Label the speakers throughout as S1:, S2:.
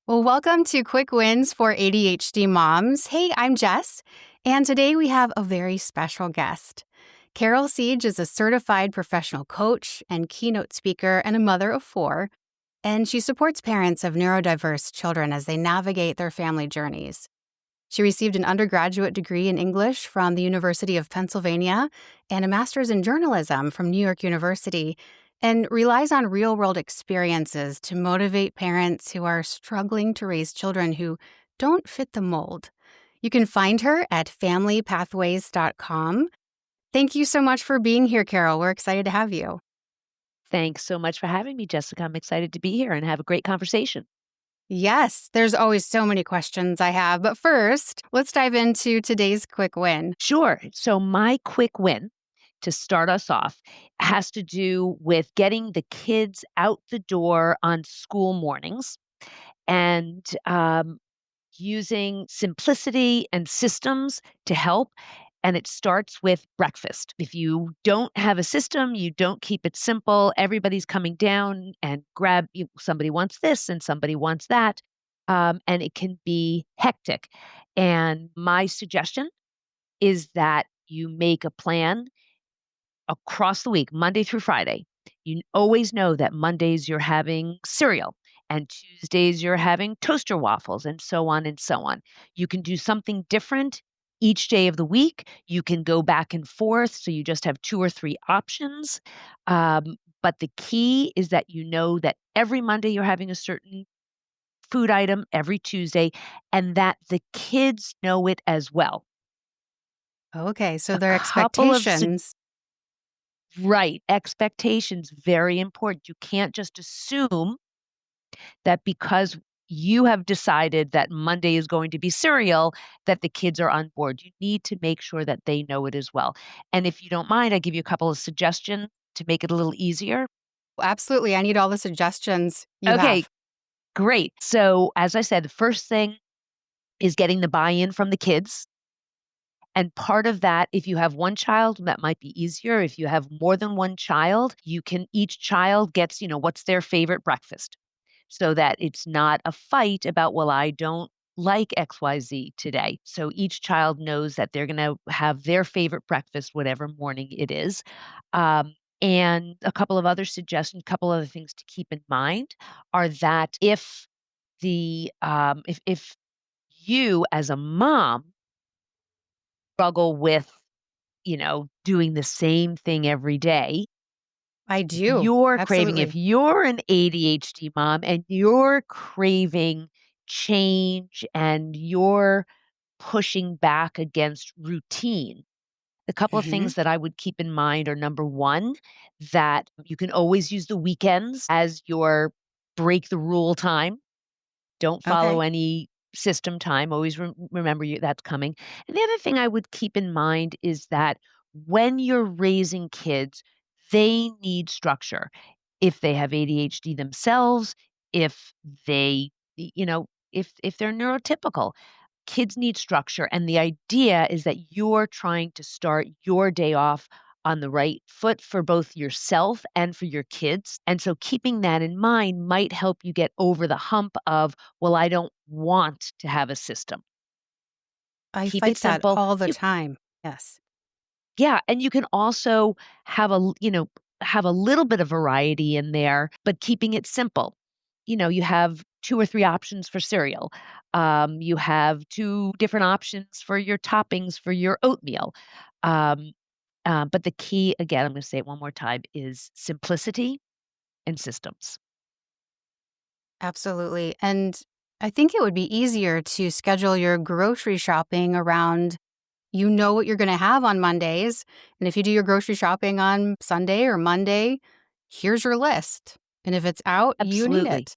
S1: Well, welcome to Quick Wins for ADHD Moms. Hey, I'm Jess, and today we have a very special guest. Carol Siege is a certified professional coach and keynote speaker and a mother of four, and she supports parents of neurodiverse children as they navigate their family journeys. She received an undergraduate degree in English from the University of Pennsylvania and a master's in journalism from New York University, and relies on real-world experiences to motivate parents who are struggling to raise children who don't fit the mold. You can find her at familypathways.com. Thank you so much for being here, Carol. We're excited to have you.
S2: Thanks so much for having me, Jessica. I'm excited to be here and have a great conversation.
S1: Yes, there's always so many questions I have, but first, let's dive into today's quick win.
S2: Sure. So my quick win to start us off has to do with getting the kids out the door on school mornings and using simplicity and systems to help. And it starts with breakfast. If you don't have a system, you don't keep it simple, everybody's coming down and somebody wants this and somebody wants that. And it can be hectic. And my suggestion is that you make a plan across the week, Monday through Friday. You always know that Mondays you're having cereal and Tuesdays you're having toaster waffles and so on and so on. You can do something different each day of the week. You can go back and forth. So you just have two or three options. But the key is that you know that every Monday you're having a certain food item, every Tuesday, and that the kids know it as well.
S1: Okay, so
S2: A
S1: their
S2: couple of
S1: expectations.
S2: Right. Expectations, very important. You can't just assume that because you have decided that Monday is going to be cereal, that the kids are on board. You need to make sure that they know it as well. And if you don't mind, I give you a couple of suggestions to make it a little easier.
S1: Absolutely, I need all the suggestions you
S2: Okay,
S1: have.
S2: great. So, as I said, the first thing is getting the buy in from the kids. And part of that, if you have one child, that might be easier. If you have more than one child, each child gets, what's their favorite breakfast so that it's not a fight about, well, I don't like XYZ today. So each child knows that they're going to have their favorite breakfast, whatever morning it is. And a couple of other suggestions, a couple other things to keep in mind are that if you as a mom struggle with, doing the same thing every day.
S1: I
S2: If
S1: do,
S2: you're craving, if
S1: absolutely.
S2: you're an ADHD mom and you're craving change and you're pushing back against routine, a couple of
S1: Mhm.
S2: things that I would keep in mind are number one, that you can always use the weekends as your break the rule time. Don't follow
S1: Okay.
S2: any system time. Always remember that's coming. And the other thing I would keep in mind is that when you're raising kids, they need structure. If they have ADHD themselves, if they, if they're neurotypical, kids need structure. And the idea is that you're trying to start your day off on the right foot for both yourself and for your kids. And so keeping that in mind might help you get over the hump of, well, I don't want to have a system.
S1: I
S2: Keep it
S1: fight that
S2: simple.
S1: all the time. Yes.
S2: Yeah, and you can also have have a little bit of variety in there, but keeping it simple. You have two or three options for cereal. You have two different options for your toppings for your oatmeal. Um, but the key, again, I'm going to say it one more time, is simplicity and systems.
S1: Absolutely. And I think it would be easier to schedule your grocery shopping around you know what you're going to have on Mondays. And if you do your grocery shopping on Sunday or Monday, here's your list. And if it's out, you need
S2: Absolutely.
S1: it.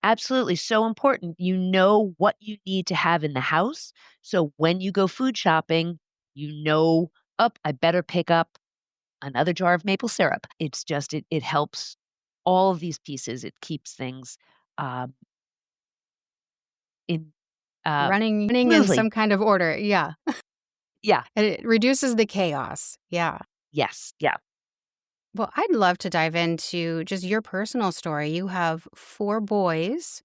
S2: Absolutely. So important. You know what you need to have in the house. So when you go food shopping, up, I better pick up another jar of maple syrup. It helps all of these pieces. It keeps things um, in
S1: Running in
S2: smoothly.
S1: some kind of order. Yeah.
S2: Yeah.
S1: And it reduces the chaos. Yeah.
S2: Yes. Yeah.
S1: Well, I'd love to dive into just your personal story. You have four boys.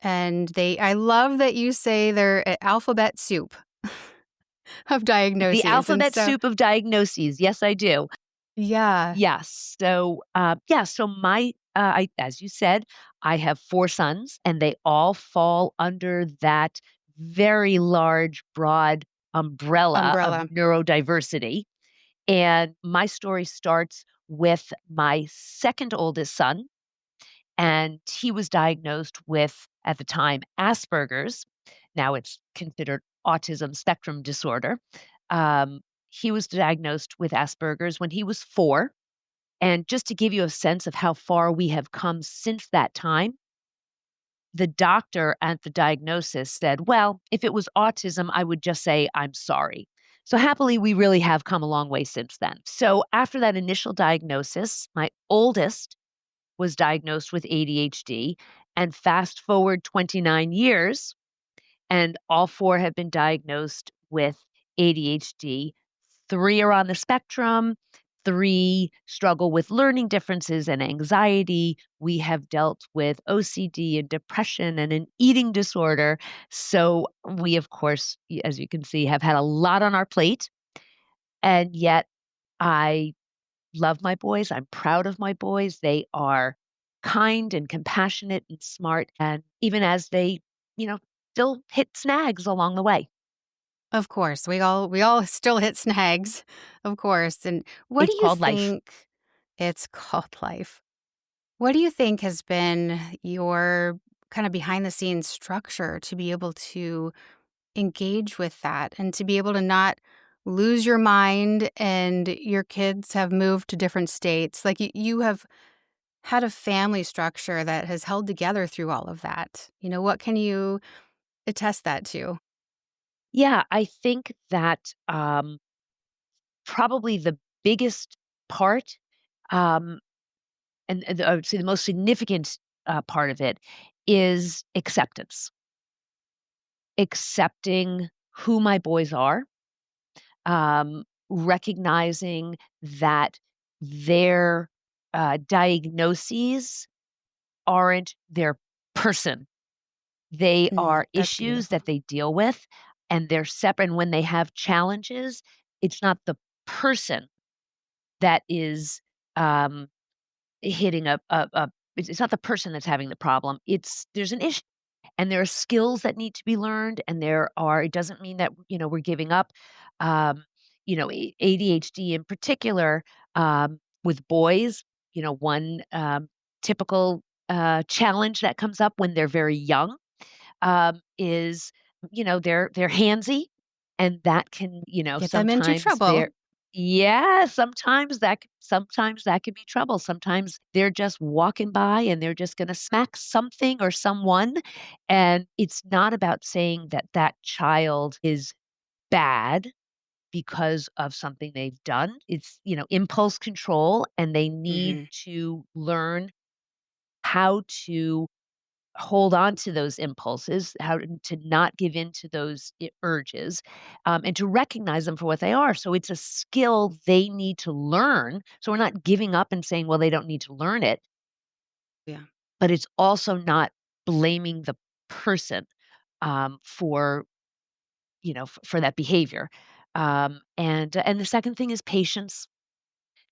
S1: And I love that you say they're a alphabet soup of
S2: The
S1: diagnoses. And
S2: alphabet
S1: so,
S2: soup of diagnoses. Yes, I do.
S1: yeah,
S2: Yes. So, so as you said, I have 4 sons, and they all fall under that very large, broad umbrella of
S1: umbrella.
S2: neurodiversity. And my story starts with my second oldest son, and he was diagnosed with, at the time, Asperger's. Now it's considered autism spectrum disorder. Um, he was diagnosed with Asperger's when he was 4. And just to give you a sense of how far we have come since that time, the doctor at the diagnosis said, well, if it was autism, I would just say, I'm sorry. So happily, we really have come a long way since then. So after that initial diagnosis, my oldest was diagnosed with ADHD. And fast forward 29 years, and all 4 have been diagnosed with ADHD. 3 are on the spectrum, 3 struggle with learning differences and anxiety. We have dealt with OCD and depression and an eating disorder. So we, of course, as you can see, have had a lot on our plate. And yet I love my boys. I'm proud of my boys. They are kind and compassionate and smart. And even as they, you know, still hit snags along the way.
S1: Of course, we all still hit snags, of course. And what do
S2: It's
S1: you
S2: called life.
S1: think it's called life? What do you think has been your kind of behind the scenes structure to be able to engage with that and to be able to not lose your mind and your kids have moved to different states? Like you have had a family structure that has held together through all of that. What can you attest that to?
S2: Yeah, I think that probably the biggest part, um, and I would say the most significant part of it is acceptance. Accepting who my boys are, recognizing that their diagnoses aren't their person. They are
S1: That's
S2: issues
S1: beautiful.
S2: that they deal with, and they're separate. And when they have challenges, it's not the person that is um, hitting a it's not the person that's having the problem. There's an issue, and there are skills that need to be learned, and it doesn't mean that, we're giving up. ADHD in particular, with boys, one typical challenge that comes up when they're very young, is, they're handsy, and that can,
S1: Get them into trouble.
S2: sometimes that can be trouble. Sometimes they're just walking by and they're just gonna smack something or someone, and it's not about saying that that child is bad because of something they've done. It's, impulse control, and they need
S1: Mhm.
S2: to learn how to hold on to those impulses, how to not give in to those urges, and to recognize them for what they are. So it's a skill they need to learn. So we're not giving up and saying, well, they don't need to learn it,
S1: Yeah.
S2: but it's also not blaming the person for for that behavior. And the second thing is patience,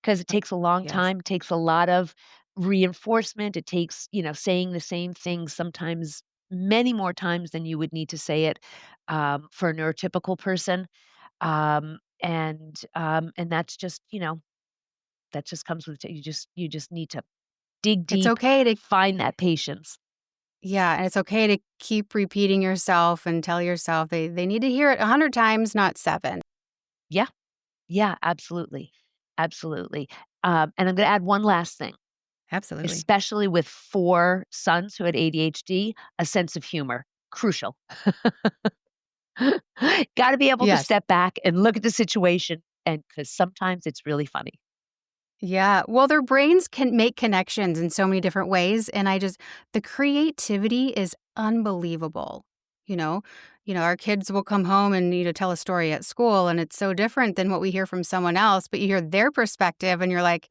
S2: because it takes a long
S1: Yes.
S2: time, takes a lot of reinforcement. It takes, saying the same thing sometimes many more times than you would need to say it for a neurotypical person. And that's just, that just comes with it. You just need to dig
S1: It's
S2: deep,
S1: okay to
S2: find that patience.
S1: Yeah, and it's okay to keep repeating yourself and tell yourself they need to hear it 100 times, not 7.
S2: Yeah, yeah, absolutely, absolutely. And I'm going to add one last thing.
S1: Absolutely.
S2: Especially with 4 sons who had ADHD, a sense of humor, crucial. Gotta be able to
S1: Yes.
S2: step back and look at the situation, and because sometimes it's really funny.
S1: Yeah. Well, their brains can make connections in so many different ways. And the creativity is unbelievable. You know, our kids will come home and tell a story at school, and it's so different than what we hear from someone else. But you hear their perspective, and you're like,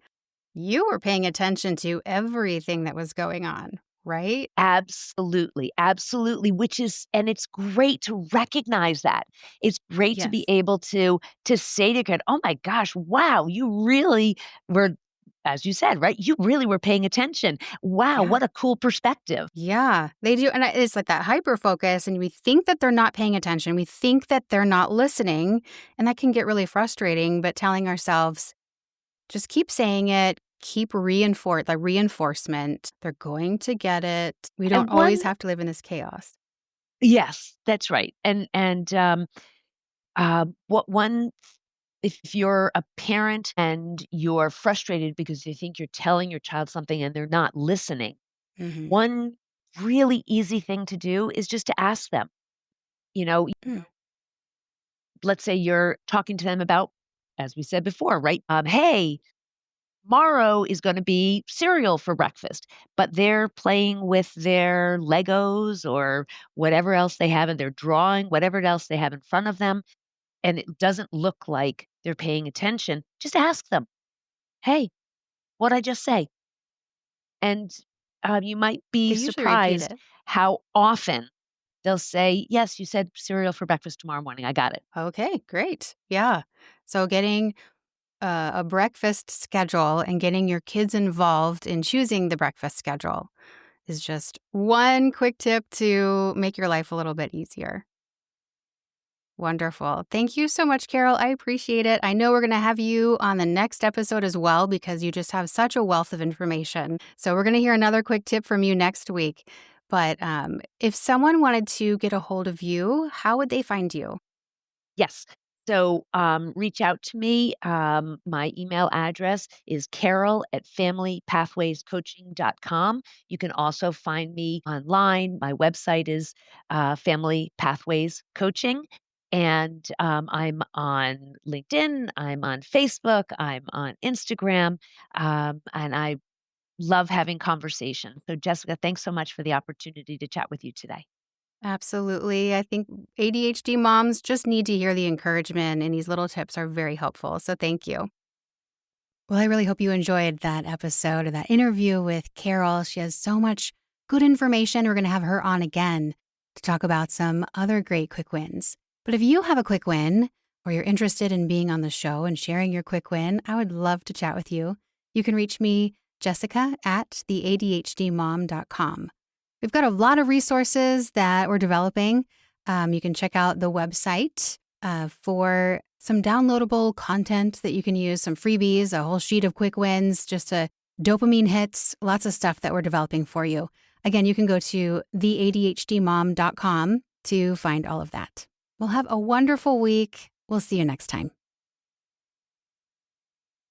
S1: you were paying attention to everything that was going on. right?
S2: Absolutely, absolutely, which is and it's great to recognize that. It's great to be
S1: Yes.
S2: able to say to your kid, "Oh my gosh, wow, you really were," as you said, right? "You really were paying attention. Wow,
S1: Yeah.
S2: what a cool perspective."
S1: Yeah, they do, and it's like that hyper focus, and we think that they're not paying attention. We think that they're not listening, and that can get really frustrating. But telling ourselves, just keep saying it, keep the reinforcement. They're going to get it. We don't
S2: And
S1: always
S2: one
S1: have to live in this chaos.
S2: Yes, that's right. What one if you're a parent and you're frustrated because you think you're telling your child something and they're not listening,
S1: Hmm.
S2: one really easy thing to do is just to ask them. You know,
S1: Mm.
S2: let's say you're talking to them about, as we said before, right? Hey, tomorrow is going to be cereal for breakfast, but they're playing with their Legos or whatever else they have, and they're drawing whatever else they have in front of them, and it doesn't look like they're paying attention. Just ask them, "Hey, what'd I just say?" And you might be
S1: They usually repeat
S2: surprised
S1: it.
S2: how often they'll say, "Yes, you said cereal for breakfast tomorrow morning. I got it."
S1: Okay, great. Yeah. So getting a breakfast schedule and getting your kids involved in choosing the breakfast schedule is just one quick tip to make your life a little bit easier. Wonderful. Thank you so much, Carol. I appreciate it. I know we're going to have you on the next episode as well because you just have such a wealth of information. So we're going to hear another quick tip from you next week. But if someone wanted to get a hold of you, how would they find you?
S2: Yes. So, reach out to me. My email address is carol at familypathwayscoaching.com. You can also find me online. My website is Family Pathways Coaching. And I'm on LinkedIn, I'm on Facebook, I'm on Instagram, and I love having conversation. So, Jessica, thanks so much for the opportunity to chat with you today.
S1: Absolutely. I think ADHD moms just need to hear the encouragement, and these little tips are very helpful. So thank you. Well, I really hope you enjoyed that episode or that interview with Carol. She has so much good information. We're going to have her on again to talk about some other great quick wins. But if you have a quick win or you're interested in being on the show and sharing your quick win, I would love to chat with you. You can reach me, Jessica, at theadhdmom.com. We've got a lot of resources that we're developing. You can check out the website for some downloadable content that you can use, some freebies, a whole sheet of quick wins, just a dopamine hits, lots of stuff that we're developing for you. Again, you can go to theadhdmom.com to find all of that. We'll have a wonderful week. We'll see you next time.